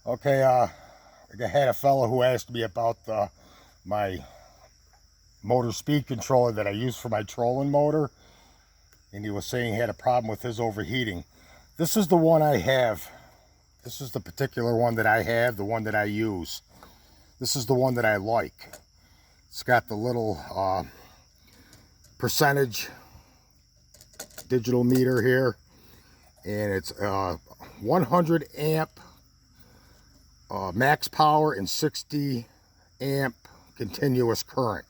Okay, I had a fellow who asked me about my motor speed controller that I use for my trolling motor, and he was saying he had a problem with his overheating. This is the one I have. This is the particular one that I have, the one that I use. This is the one that I like. It's got the little percentage digital meter here, and it's 100 amp max power and 60 amp continuous current.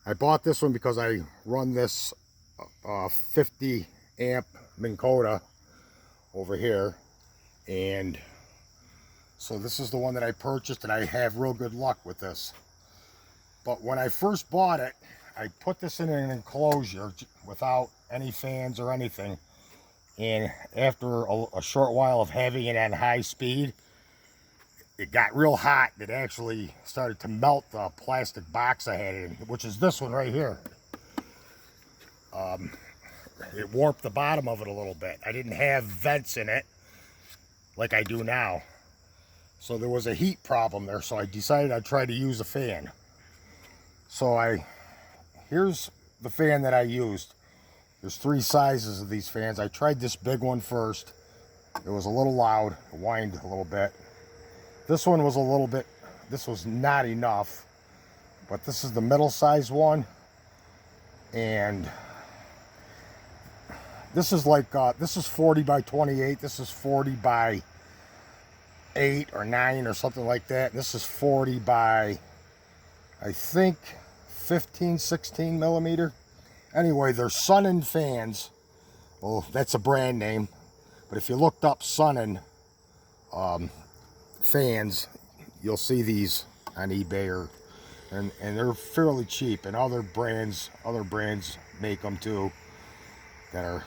I bought this one because I run this 50 amp Minn Kota over here, and so this is the one that I purchased, and I have real good luck with this. But when I first bought it, I put this in an enclosure without any fans or anything, and after a short while of having it on high speed, it got real hot. It actually started to melt the plastic box I had in, which is this one right here. It warped the bottom of it a little bit. I didn't have vents in it like I do now, so there was a heat problem there, so I decided I'd try to use a fan. So here's the fan that I used. There's 3 sizes of these fans. I tried this big one first. It was a little loud. It whined a little bit. This one was a little bit, this was not enough, but this is the middle size one, and this is like, this is 40 by 28, this is 40 by 8 or 9 or something like that, and this is 40 by, I think, 15, 16 millimeter. Anyway, they're Sunnen fans. Well, that's a brand name, but if you looked up Sunnen fans, you'll see these on eBay, and they're fairly cheap, and other brands make them too that are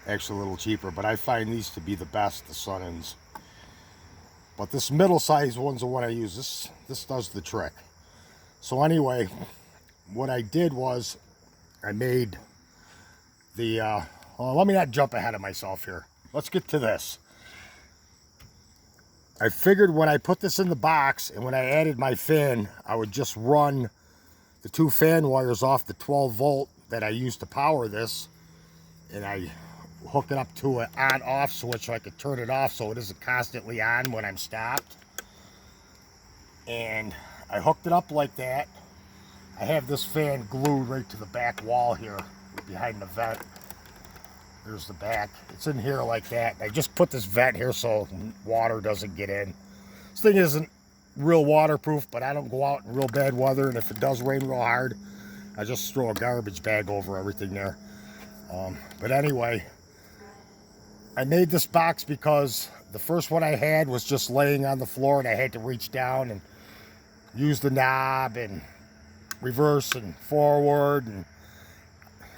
actually a little cheaper, but I find these to be the best, the Sunnens. But this middle size one's the one I use. This does the trick. So anyway, what I did was I made the well, let me not jump ahead of myself here. Let's get to this. I figured when I put this in the box and when I added my fan, I would just run the 2 fan wires off the 12 volt that I use to power this, and I hook it up to an on-off switch so I could turn it off so it isn't constantly on when I'm stopped. And I hooked it up like that. I have this fan glued right to the back wall here behind the vent. There's the back. It's in here like that. I just put this vent here so water doesn't get in. This thing isn't real waterproof, but I don't go out in real bad weather, and if it does rain real hard, I just throw a garbage bag over everything there. But anyway, I made this box because the first one I had was just laying on the floor, and I had to reach down and use the knob and reverse and forward, and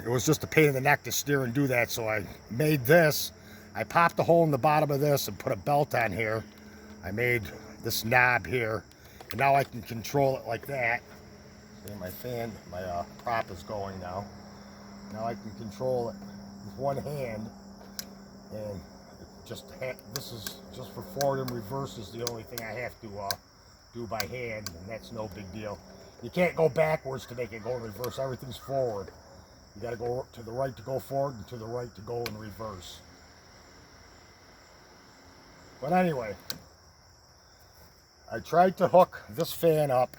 it was just a pain in the neck to steer and do that. So I made this. I popped a hole in the bottom of this and put a belt on here. I made this knob here, and now I can control it like that. See, my fan, my prop is going now. Now I can control it with one hand, and this is just for forward and reverse is the only thing I have to do by hand, and that's no big deal. You can't go backwards to make it go in reverse. Everything's forward. You got to go to the right to go forward and to the right to go in reverse. But anyway, I tried to hook this fan up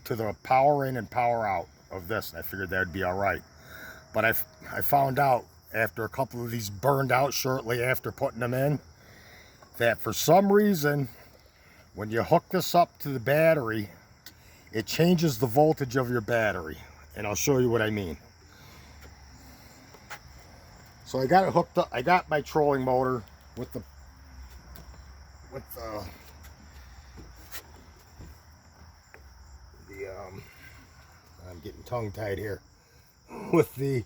to the power in and power out of this, and I figured that'd be all right. But I found out after a couple of these burned out shortly after putting them in, that for some reason, when you hook this up to the battery, it changes the voltage of your battery. And I'll show you what I mean. So I got it hooked up. I got my trolling motor with the I'm getting tongue-tied here, with the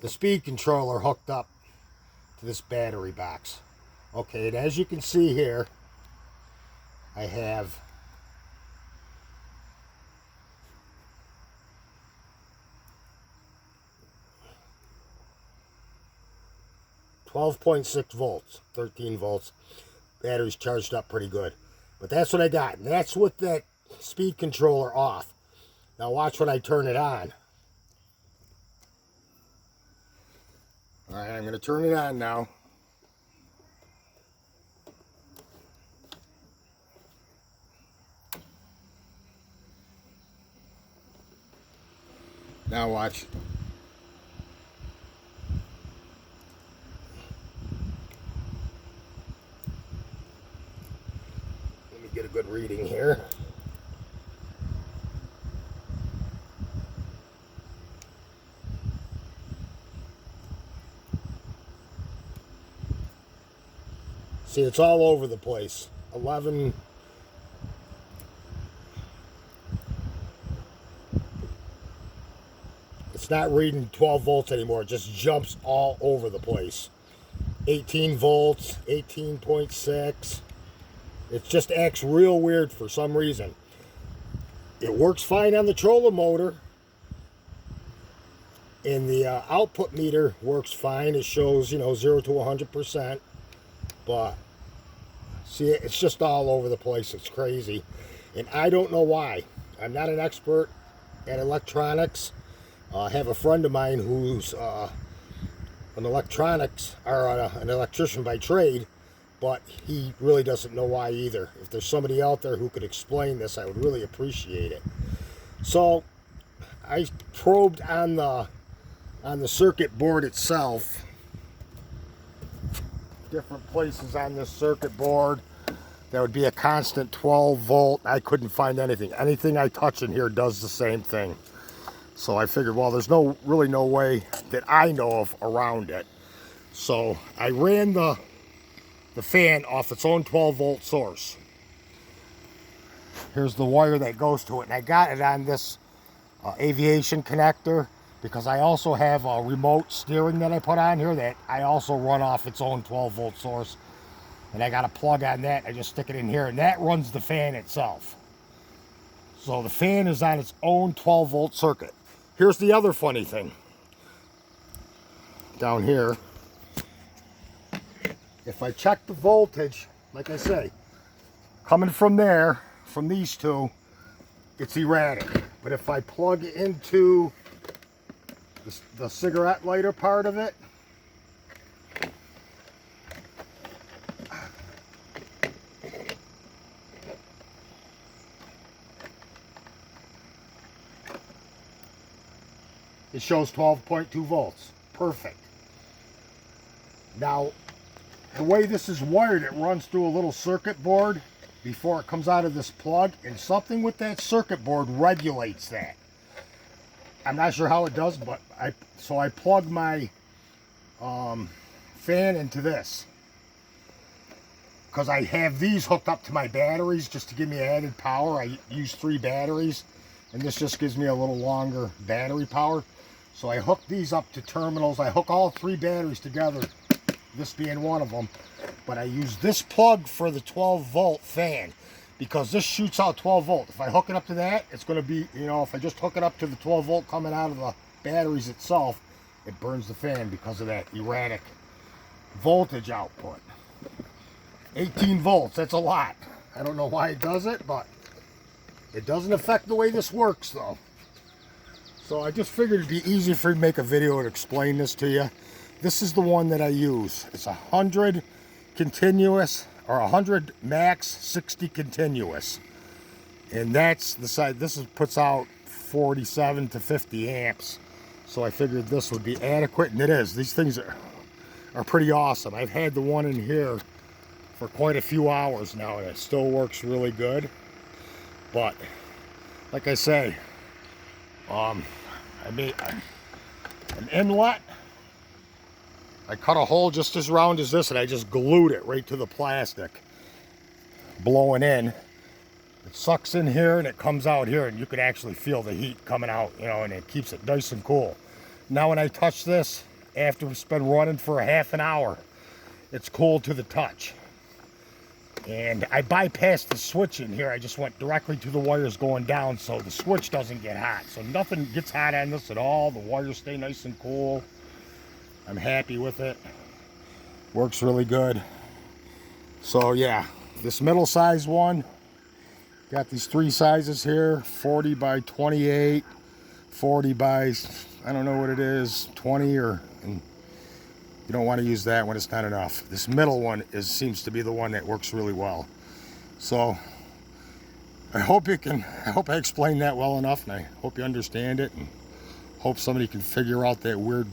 speed controller hooked up to this battery box. Okay, and as you can see here, I have 12.6 volts, 13 volts. battery's charged up pretty good. But that's what I got. And that's with that speed controller off. Now watch when I turn it on. Alright, I'm going to turn it on now. Now watch. Let me get a good reading here. See, it's all over the place. 11. It's not reading 12 volts anymore. It just jumps all over the place. 18 volts, 18.6. It just acts real weird for some reason. It works fine on the trolling motor. And the output meter works fine. It shows, 0 to 100%. But, see, it's just all over the place. It's crazy. And I don't know why. I'm not an expert at electronics. I have a friend of mine who's an electronics, or an electrician by trade, but he really doesn't know why either. If there's somebody out there who could explain this, I would really appreciate it. So, I probed on the circuit board itself. Different places on this circuit board. That would be a constant 12 volt. I couldn't find anything. Anything I touch in here does the same thing. So I figured, well, there's really no way that I know of around it. So I ran the fan off its own 12 volt source. Here's the wire that goes to it. And I got it on this aviation connector, because I also have a remote steering that I put on here that I also run off its own 12 volt source. And I got a plug on that. I just stick it in here, and that runs the fan itself. So the fan is on its own 12 volt circuit. Here's the other funny thing. Down here, if I check the voltage, like I say, coming from there, from these two, it's erratic. But if I plug into the cigarette lighter part of it, it shows 12.2 volts. Perfect. Now, the way this is wired, it runs through a little circuit board before it comes out of this plug, and something with that circuit board regulates that. I'm not sure how it does, but I plug my fan into this, because I have these hooked up to my batteries just to give me added power. I use 3 batteries, and this just gives me a little longer battery power. So I hook these up to terminals. I hook all 3 batteries together, this being one of them. But I use this plug for the 12 volt fan, because this shoots out 12 volt. If I hook it up to that, it's going to be, if I just hook it up to the 12 volt coming out of the batteries itself, it burns the fan because of that erratic voltage output. 18 volts, that's a lot. I don't know why it does it, but it doesn't affect the way this works though. So I just figured it'd be easy for me to make a video to explain this to you. This is the one that I use. It's 100 continuous, or 100 max, 60 continuous. And that's the side, puts out 47 to 50 amps. So I figured this would be adequate, and it is. These things are pretty awesome. I've had the one in here for quite a few hours now, and it still works really good. But like I say, I made an inlet. I cut a hole just as round as this, and I just glued it right to the plastic, blowing in. It sucks in here and it comes out here, and you can actually feel the heat coming out, and it keeps it nice and cool. Now when I touch this, after it's been running for a half an hour, it's cool to the touch. And I bypassed the switch in here. I just went directly to the wires going down, so the switch doesn't get hot. So nothing gets hot on this at all. The wires stay nice and cool. I'm happy with it. Works really good. So yeah, this middle size one, got these three sizes here, 40 by 28, 40 by, I don't know what it is, 20, or, and you don't want to use that when it's not enough. This middle one seems to be the one that works really well. So I hope I explained that well enough, and I hope you understand it, and hope somebody can figure out that weird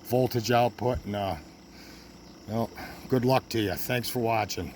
voltage output, and well, good luck to you. Thanks for watching.